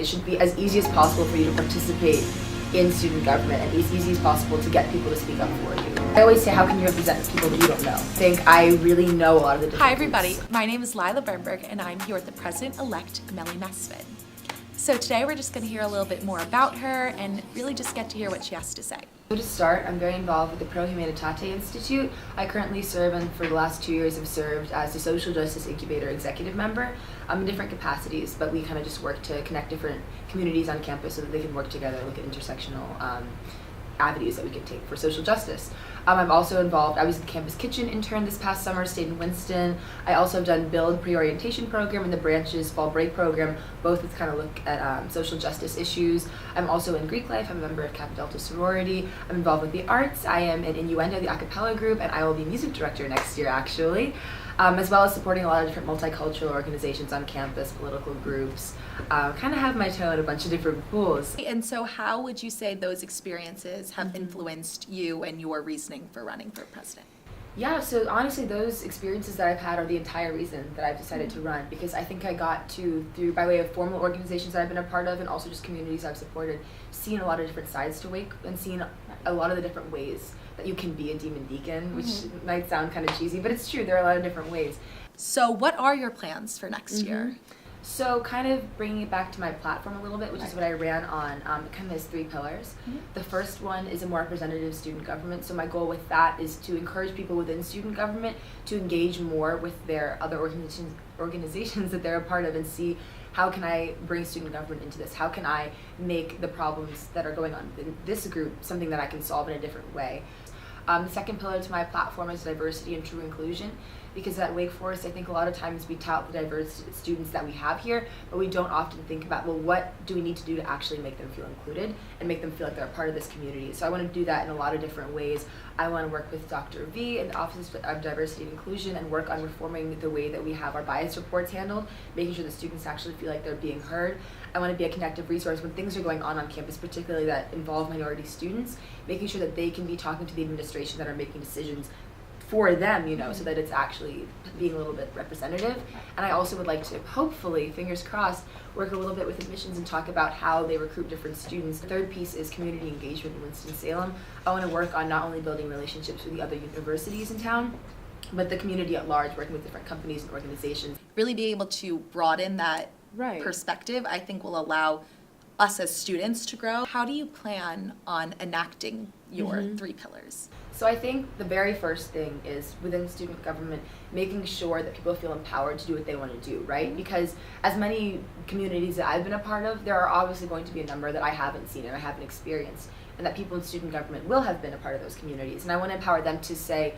It should be as easy as possible for you to participate in student government and as easy as possible to get people to speak up for you. I always say, how can you represent people that you don't know? I think I really know a lot of the different Hi everybody, my name is Lila Birnberg and I'm here with the President-elect Mellie Mesfin. So today we're just going to hear a little bit more about her and really just get to hear what she has to say. So to start, I'm very involved with the Pro Humanitate Institute. I currently serve, and for the last 2 years have served as the Social Justice Incubator executive member in different capacities, but we kind of just work to connect different communities on campus so that they can work together and look at intersectional avenues that we can take for social justice. I'm also involved, I was the campus kitchen intern this past summer, stayed in Winston. I also have done Build pre-orientation program and the Branches fall break program, both with kind of look at social justice issues. I'm also in Greek life, I'm a member of Kappa Delta sorority. I'm involved with the arts, I am in Innuendo, the a cappella group, and I will be music director next year actually. As well as supporting a lot of different multicultural organizations on campus, political groups. Kind of have my toe in a bunch of different pools. And so how would you say those experiences have influenced you and your reasoning for running for president? Yeah, so honestly those experiences that I've had are the entire reason that I've decided to run, because I think I got to, through by way of formal organizations that I've been a part of and also just communities I've supported, seeing a lot of different sides to Wake and seeing a lot of the different ways that you can be a demon deacon, which might sound kind of cheesy, but it's true, there are a lot of different ways. So what are your plans for next year? So kind of bringing it back to my platform a little bit, which is what I ran on, it kind of has 3 pillars. The first one is a more representative student government. So my goal with that is to encourage people within student government to engage more with their other organizations that they're a part of and see how can I bring student government into this? How can I make the problems that are going on in this group something that I can solve in a different way? The second pillar to my platform is diversity and true inclusion, because at Wake Forest I think a lot of times we tout the diverse students that we have here, but we don't often think about, well, what do we need to do to actually make them feel included and make them feel like they're a part of this community. So I want to do that in a lot of different ways. I want to work with Dr. V in the Office of Diversity and Inclusion and work on reforming the way that we have our bias reports handled, making sure the students actually feel like they're being heard. I want to be a connective resource when things are going on campus, particularly that involve minority students, making sure that they can be talking to the administration that are making decisions for them, you know, so that it's actually being a little bit representative. And I also would like to, hopefully, fingers crossed, work a little bit with admissions and talk about how they recruit different students. The third piece is community engagement in Winston-Salem. I want to work on not only building relationships with the other universities in town, but the community at large, working with different companies and organizations. Really be able to broaden that perspective, I think will allow us as students to grow. How do you plan on enacting your 3 pillars? So I think the very first thing is within student government, making sure that people feel empowered to do what they want to do, right? Because as many communities that I've been a part of, there are obviously going to be a number that I haven't seen and I haven't experienced, and that people in student government will have been a part of those communities. And I want to empower them to say,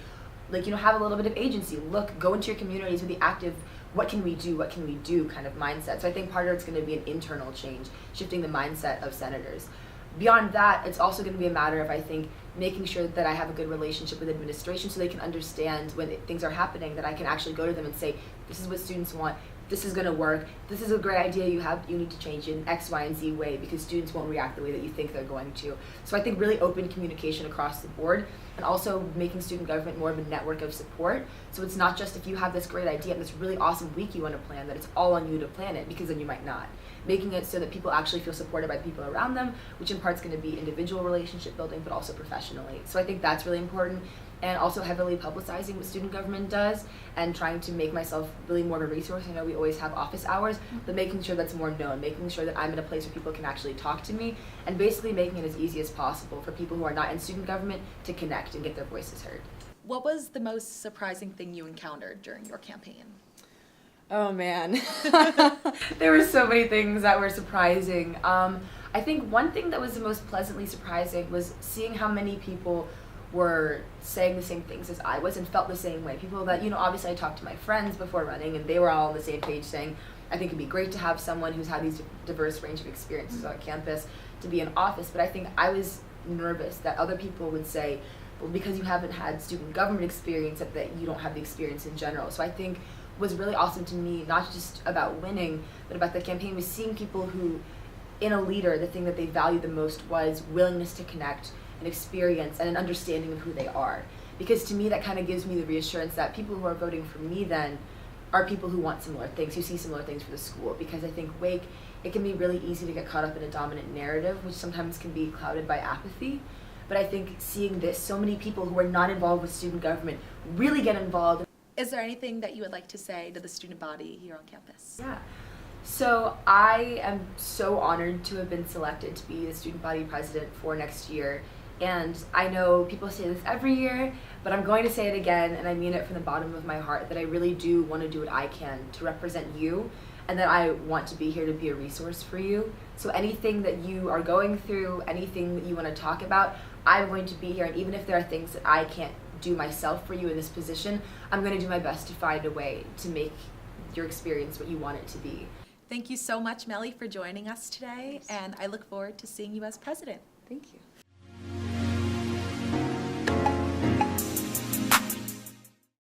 like, you know, have a little bit of agency. Look, go into your communities with the active, what can we do kind of mindset. So I think part of it's going to be an internal change, shifting the mindset of senators. Beyond that, it's also going to be a matter of, I think, making sure that I have a good relationship with administration so they can understand when things are happening, that I can actually go to them and say, this is what students want, this is going to work, this is a great idea you need to change in X, Y, and Z way, because students won't react the way that you think they're going to. So I think really open communication across the board, and also making student government more of a network of support. So it's not just if you have this great idea and this really awesome week you want to plan, that it's all on you to plan it, because then you might not. Making it so that people actually feel supported by the people around them, which in part is going to be individual relationship building, but also professionally. So I think that's really important. And also heavily publicizing what student government does and trying to make myself really more of a resource. I know we always have office hours, but making sure that's more known, making sure that I'm in a place where people can actually talk to me, and basically making it as easy as possible for people who are not in student government to connect and get their voices heard. What was the most surprising thing you encountered during your campaign? Oh man, there were so many things that were surprising. I think one thing that was the most pleasantly surprising was seeing how many people were saying the same things as I was and felt the same way. People that, you know, obviously I talked to my friends before running and they were all on the same page saying, I think it'd be great to have someone who's had these diverse range of experiences on campus to be in office, but I think I was nervous that other people would say, well, because you haven't had student government experience, that you don't have the experience in general. So I think was really awesome to me, not just about winning, but about the campaign, was seeing people who, in a leader, the thing that they valued the most was willingness to connect, an experience, and an understanding of who they are. Because to me, that kind of gives me the reassurance that people who are voting for me then are people who want similar things, who see similar things for the school. Because I think Wake, it can be really easy to get caught up in a dominant narrative, which sometimes can be clouded by apathy. But I think seeing this, so many people who are not involved with student government really get involved. Is there anything that you would like to say to the student body here on campus? Yeah. So I am so honored to have been selected to be the student body president for next year. And I know people say this every year, but I'm going to say it again, and I mean it from the bottom of my heart, that I really do want to do what I can to represent you, and that I want to be here to be a resource for you. So anything that you are going through, anything that you want to talk about, I'm going to be here, and even if there are things that I can't do myself for you in this position, I'm going to do my best to find a way to make your experience what you want it to be. Thank you so much, Mellie, for joining us today, and I look forward to seeing you as president. Thank you.